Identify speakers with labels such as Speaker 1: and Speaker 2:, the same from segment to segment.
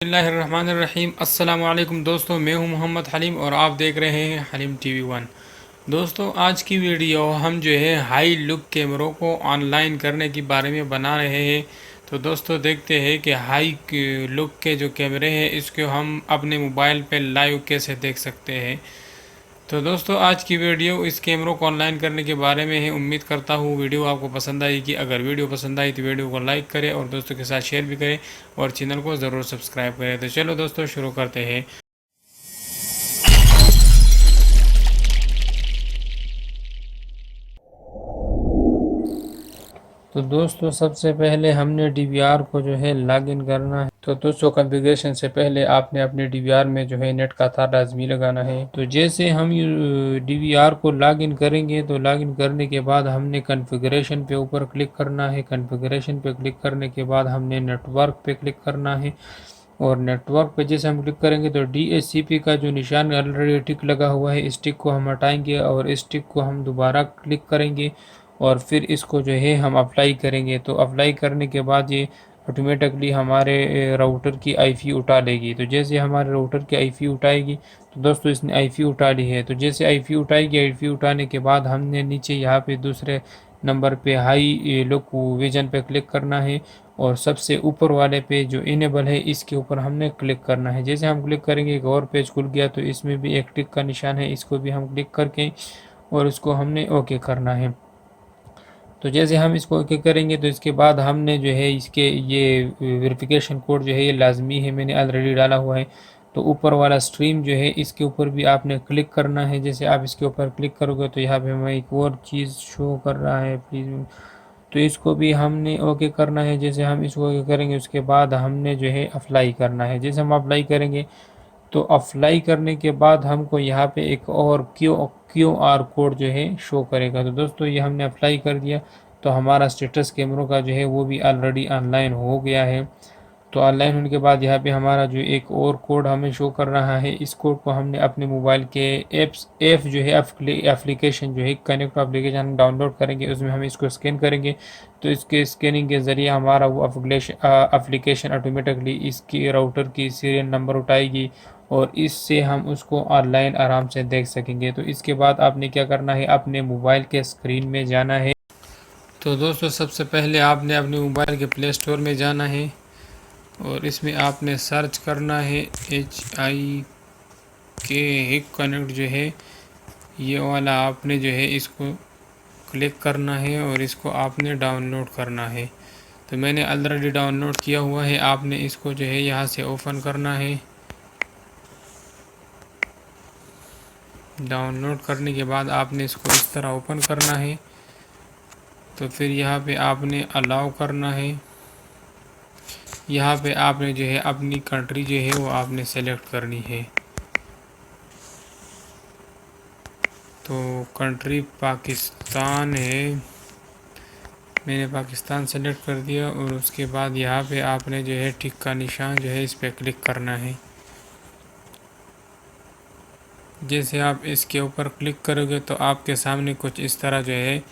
Speaker 1: बिस्मिल्लाहिर्रहमानिर्रहीम। अस्सलाम वालेकुम दोस्तों, मैं हूं मोहम्मद हलीम और आप देख रहे हैं हलीम टीवी वन। दोस्तों, आज की वीडियो हम जो है हाई लुक कैमरों को ऑनलाइन करने के बारे में बना रहे हैं। तो दोस्तों, देखते हैं कि हाई लुक के जो कैमरे हैं इसको हम अपने मोबाइल पे लाइव कैसे देख सकते हैं। तो दोस्तों, आज की वीडियो इस कैमरों को ऑनलाइन करने के बारे में है। उम्मीद करता हूँ वीडियो आपको पसंद आएगी। अगर वीडियो पसंद आई तो वीडियो को लाइक करें और दोस्तों के साथ शेयर भी करें और चैनल को ज़रूर सब्सक्राइब करें। तो चलो दोस्तों, शुरू करते हैं। तो दोस्तों, सबसे पहले हमने डीवीआर को जो है लॉगिन करना है। तो दोस्तों, कॉन्फ़िगरेशन से पहले आपने अपने डीवीआर में जो है नेट का तार लाजमी लगाना है। तो जैसे हम डीवीआर को लॉगिन करेंगे तो लॉगिन करने के बाद हमने कॉन्फ़िगरेशन पे ऊपर क्लिक करना है। कॉन्फ़िगरेशन पे क्लिक करने के बाद हमने नेटवर्क पे क्लिक करना है और नेटवर्क पे जैसे हम क्लिक करेंगे तो DHCP का जो निशान ऑलरेडी टिक लगा हुआ है, इस टिक को हम हटाएंगे और इस टिक को हम दोबारा क्लिक करेंगे और फिर इसको जो है हम अप्लाई करेंगे। तो अप्लाई करने के बाद ये ऑटोमेटिकली हमारे राउटर की IP उठा लेगी। तो जैसे हमारे राउटर की IP उठाएगी तो दोस्तों इसने IP उठा ली है। तो जैसे IP उठाएगी, IP उठाने के बाद हमने नीचे यहाँ पे दूसरे नंबर पे हाई लुक विजन पे क्लिक करना है और सबसे ऊपर वाले पे जो इनेबल है इसके ऊपर हमने क्लिक करना है। जैसे हम क्लिक करेंगे एक और पेज खुल गया। तो इसमें भी एक टिक का निशान है, इसको भी हम क्लिक करके और इसको हमने ओके करना है। तो जैसे हम इसको ओके करेंगे तो इसके बाद हमने जो है इसके ये वेरिफिकेशन कोड जो है ये लाजमी है, मैंने ऑलरेडी डाला हुआ है। तो ऊपर वाला स्ट्रीम जो है इसके ऊपर भी आपने क्लिक करना है। जैसे आप इसके ऊपर क्लिक करोगे तो यहाँ पे हमें एक और चीज़ शो कर रहा है, प्लीज़। तो इसको भी हमने ओके करना है। जैसे हम इसको ओके करेंगे उसके बाद हमने जो है अप्लाई करना है। जैसे हम अप्लाई करेंगे तो अप्लाई करने के बाद हमको यहाँ पे एक और QR कोड जो है शो करेगा। तो दोस्तों, ये हमने अप्लाई कर दिया तो हमारा स्टेटस कैमरों का जो है वो भी ऑलरेडी ऑनलाइन हो गया है। तो ऑनलाइन होने के बाद यहाँ पे हमारा जो एक और कोड हमें शो कर रहा है, इस कोड को हमने अपने मोबाइल के ऐप जो है एप्लीकेशन जो है कनेक्ट एप्लीकेशन डाउनलोड करेंगे, उसमें हम इसको स्कैन करेंगे। तो इसके स्कैनिंग के ज़रिए हमारा वो एप्लीकेशन ऑटोमेटिकली इसकी राउटर की सीरियल नंबर उठाएगी और इससे हम उसको ऑनलाइन आराम से देख सकेंगे। तो इसके बाद आपने क्या करना है, अपने मोबाइल के स्क्रीन में जाना है। तो दोस्तों, सबसे पहले आपने अपने मोबाइल के प्ले स्टोर में जाना है और इसमें आपने सर्च करना है HIK कनेक्ट जो है ये वाला, आपने जो है इसको क्लिक करना है और इसको आपने डाउनलोड करना है। तो मैंने ऑलरेडी डाउनलोड किया हुआ है। आपने इसको जो है यहाँ से ओपन करना है। डाउनलोड करने के बाद आपने इसको इस तरह ओपन करना है। तो फिर यहाँ पे आपने अलाउ करना है। यहाँ पे आपने जो है अपनी कंट्री जो है वो आपने सेलेक्ट करनी है। तो कंट्री पाकिस्तान है, मैंने पाकिस्तान सेलेक्ट कर दिया और उसके बाद यहाँ पे आपने जो है टिक का निशान जो है इस पर क्लिक करना है। जैसे आप इसके ऊपर क्लिक करोगे तो आपके सामने कुछ इस तरह जो है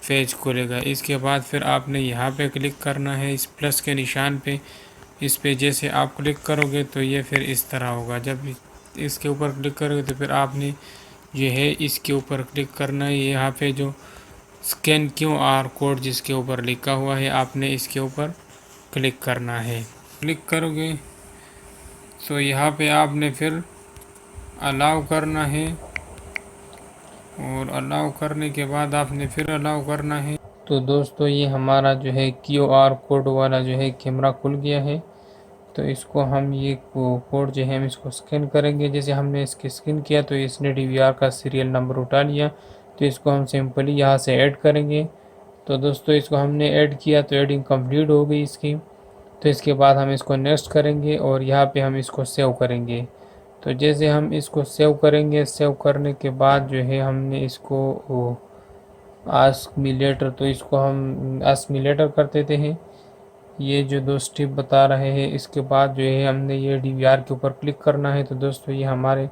Speaker 1: पेज खुलेगा। इसके बाद फिर आपने यहाँ पे क्लिक करना है इस प्लस के निशान पे। इस पे जैसे आप क्लिक करोगे तो ये फिर इस तरह होगा। जब इसके ऊपर क्लिक करोगे तो फिर आपने जो है इसके ऊपर क्लिक करना है। यहाँ पे जो स्कैन QR कोड जिसके ऊपर लिखा हुआ है आपने इसके ऊपर क्लिक करना है। क्लिक करोगे तो यहाँ पे आपने फिर अलाउ करना है और अलाउ करने के बाद आपने फिर अलाउ करना है। तो दोस्तों, ये हमारा जो है QR कोड वाला जो है कैमरा खुल गया है। तो इसको हम ये कोड जो है हम इसको स्कैन करेंगे। जैसे हमने इसके स्कैन किया तो इसने DVR का सीरियल नंबर उठा लिया। तो इसको हम सिंपली यहाँ से ऐड करेंगे। तो दोस्तों, इसको हमने ऐड किया तो एडिंग कंप्लीट हो गई इसकी। तो इसके बाद हम इसको नेक्स्ट करेंगे और यहाँ पे हम इसको सेव करेंगे। तो जैसे हम इसको सेव करेंगे, सेव करने के बाद जो है हमने इसको आस्क मी लेटर, तो इसको हम आस्क मी लेटर कर देते हैं। ये जो दो स्टेप बता रहे हैं, इसके बाद जो है हमने ये DVR के ऊपर क्लिक करना है। तो दोस्तों, ये हमारे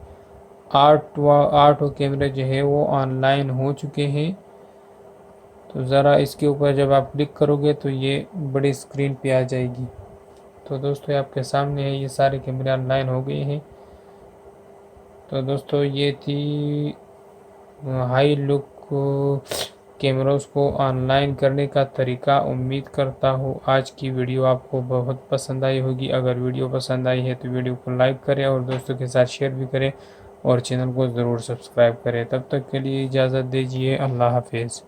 Speaker 1: आठ कैमरे जो है वो ऑनलाइन हो चुके हैं। तो ज़रा इसके ऊपर जब आप क्लिक करोगे तो ये बड़ी स्क्रीन पे आ जाएगी। तो दोस्तों ये आपके सामने है, ये सारे कैमरे ऑनलाइन हो गए हैं। तो दोस्तों ये थी हाई लुक कैमरों को ऑनलाइन करने का तरीका। उम्मीद करता हूँ आज की वीडियो आपको बहुत पसंद आई होगी। अगर वीडियो पसंद आई है तो वीडियो को लाइक करें और दोस्तों के साथ शेयर भी करें और चैनल को ज़रूर सब्सक्राइब करें। तब तक के लिए इजाज़त दीजिए। अल्लाह हाफिज़।